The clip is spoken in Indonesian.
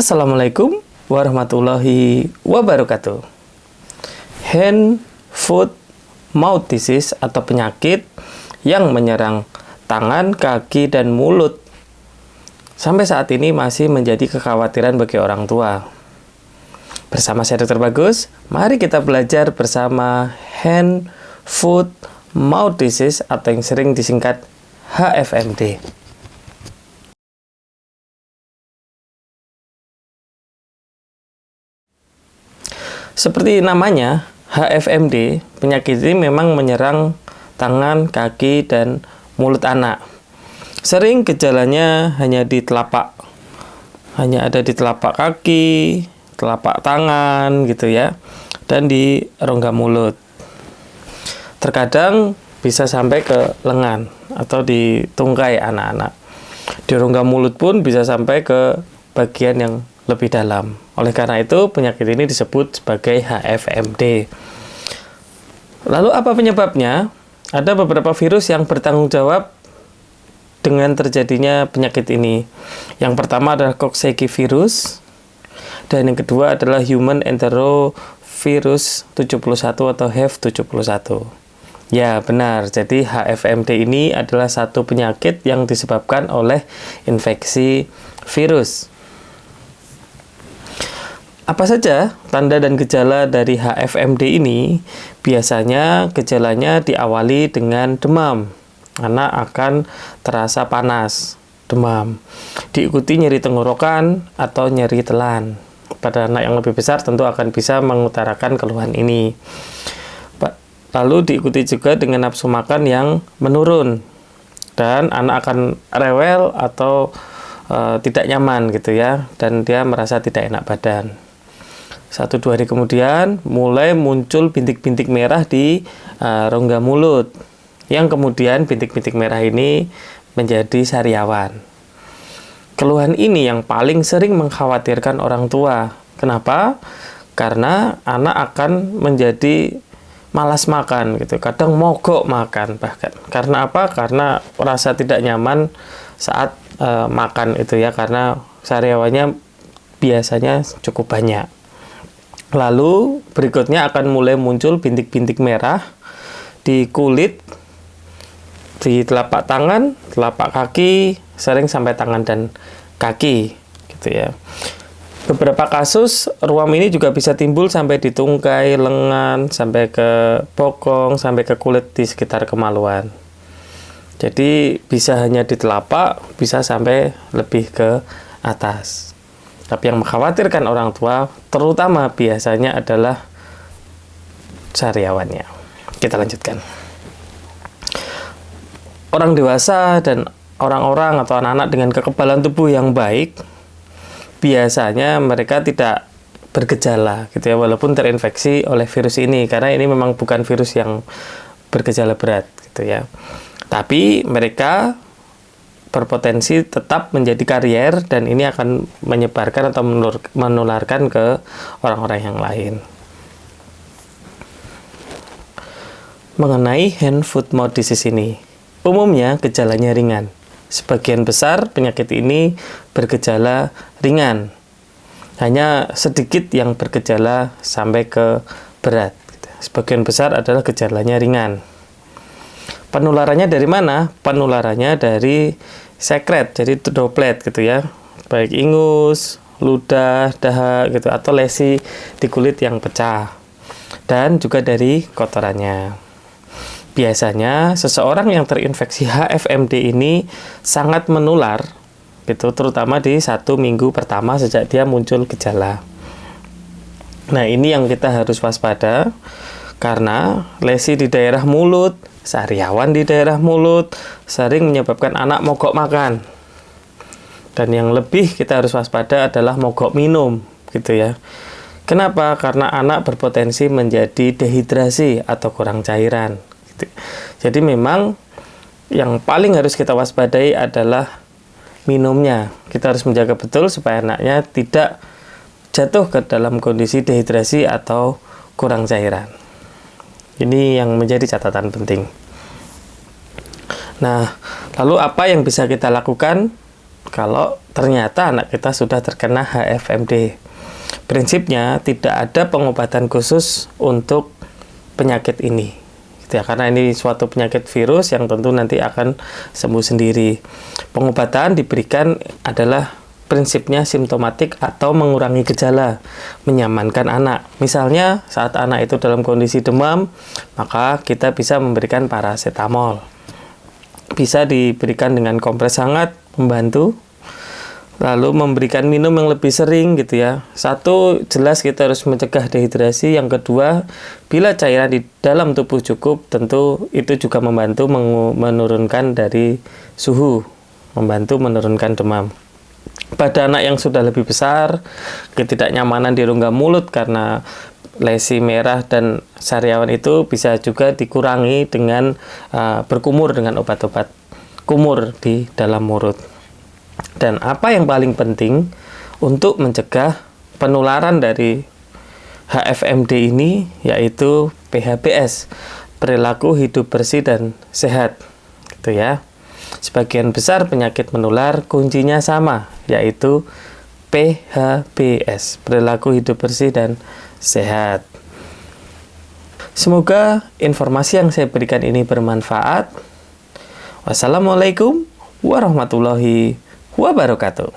Assalamualaikum warahmatullahi wabarakatuh. Hand, foot, mouth disease atau penyakit yang menyerang tangan, kaki, dan mulut sampai saat ini masih menjadi kekhawatiran bagi orang tua. Bersama saya Dr. Bagus, mari kita belajar bersama hand, foot, mouth disease atau yang sering disingkat HFMD. Seperti namanya, HFMD, penyakit ini memang menyerang tangan, kaki, dan mulut anak. Sering gejalanya hanya ada di telapak kaki, telapak tangan gitu ya, dan di rongga mulut. Terkadang bisa sampai ke lengan atau di tungkai anak-anak. Di rongga mulut pun bisa sampai ke bagian yang lebih dalam. Oleh karena itu, penyakit ini disebut sebagai HFMD. Lalu apa penyebabnya? Ada beberapa virus yang bertanggung jawab dengan terjadinya penyakit ini. Yang pertama adalah Coxsackie virus, dan yang kedua adalah Human Enterovirus 71 atau HEV71. Ya, benar. Jadi HFMD ini adalah satu penyakit yang disebabkan oleh infeksi virus. Apa saja tanda dan gejala dari HFMD ini? Biasanya gejalanya diawali dengan demam. Anak akan terasa panas, demam. Diikuti nyeri tenggorokan atau nyeri telan. Pada anak yang lebih besar tentu akan bisa mengutarakan keluhan ini. Lalu diikuti juga dengan nafsu makan yang menurun. Dan anak akan rewel atau tidak nyaman gitu ya. Dan dia merasa tidak enak badan. 1-2 hari kemudian mulai muncul bintik-bintik merah di rongga mulut, yang kemudian bintik-bintik merah ini menjadi sariawan. Keluhan ini yang paling sering mengkhawatirkan orang tua. Kenapa? Karena anak akan menjadi malas makan gitu, kadang mogok makan bahkan. Karena apa? Karena rasa tidak nyaman saat makan itu ya, karena sariawannya biasanya cukup banyak. Lalu berikutnya akan mulai muncul bintik-bintik merah di kulit, di telapak tangan, telapak kaki, sering sampai tangan dan kaki gitu ya. Beberapa kasus ruam ini juga bisa timbul sampai di tungkai, lengan, sampai ke bokong, sampai ke kulit di sekitar kemaluan. Jadi bisa hanya di telapak, bisa sampai lebih ke atas. Tapi yang mengkhawatirkan orang tua, terutama biasanya adalah sariawannya. Kita lanjutkan. Orang dewasa dan orang-orang atau anak-anak dengan kekebalan tubuh yang baik, biasanya mereka tidak bergejala gitu ya, walaupun terinfeksi oleh virus ini, karena ini memang bukan virus yang bergejala berat gitu ya. Tapi mereka berpotensi tetap menjadi karier, dan ini akan menyebarkan atau menularkan ke orang-orang yang lain. Mengenai hand, foot, mouth disease ini, umumnya gejalanya ringan. Sebagian besar penyakit ini bergejala ringan. Hanya sedikit yang bergejala sampai ke berat. Sebagian besar adalah gejalanya ringan. Penularannya dari mana? Penularannya dari sekret, jadi droplet gitu ya. Baik ingus, ludah, dahak gitu, atau lesi di kulit yang pecah. Dan juga dari kotorannya. Biasanya seseorang yang terinfeksi HFMD ini sangat menular gitu, terutama di 1 minggu pertama sejak dia muncul gejala. Nah, ini yang kita harus waspada, karena lesi di daerah mulut, sariawan di daerah mulut sering menyebabkan anak mogok makan. Dan yang lebih kita harus waspada adalah mogok minum gitu ya. Kenapa? Karena anak berpotensi menjadi dehidrasi atau kurang cairan gitu. Jadi memang yang paling harus kita waspadai adalah minumnya. Kita harus menjaga betul supaya anaknya tidak jatuh ke dalam kondisi dehidrasi atau kurang cairan. Ini yang menjadi catatan penting. Nah, lalu apa yang bisa kita lakukan kalau ternyata anak kita sudah terkena HFMD. Prinsipnya tidak ada pengobatan khusus untuk penyakit ini, gitu ya, karena ini suatu penyakit virus yang tentu nanti akan sembuh sendiri. Pengobatan diberikan adalah prinsipnya simptomatik atau mengurangi gejala, menyamankan anak. Misalnya saat anak itu dalam kondisi demam, maka kita bisa memberikan paracetamol. Bisa diberikan dengan kompres hangat, membantu. Lalu memberikan minum yang lebih sering, gitu ya. Satu, jelas kita harus mencegah dehidrasi. Yang kedua, bila cairan di dalam tubuh cukup, tentu itu juga membantu menurunkan dari suhu, membantu menurunkan demam. Pada anak yang sudah lebih besar, ketidaknyamanan di rongga mulut karena lesi merah dan sariawan itu bisa juga dikurangi dengan berkumur dengan obat-obat kumur di dalam mulut. Dan apa yang paling penting untuk mencegah penularan dari HFMD ini, yaitu PHBS, perilaku hidup bersih dan sehat, gitu ya. Sebagian besar penyakit menular kuncinya sama, yaitu PHBS, perilaku hidup bersih dan sehat. Semoga informasi yang saya berikan ini bermanfaat. Wassalamualaikum warahmatullahi wabarakatuh.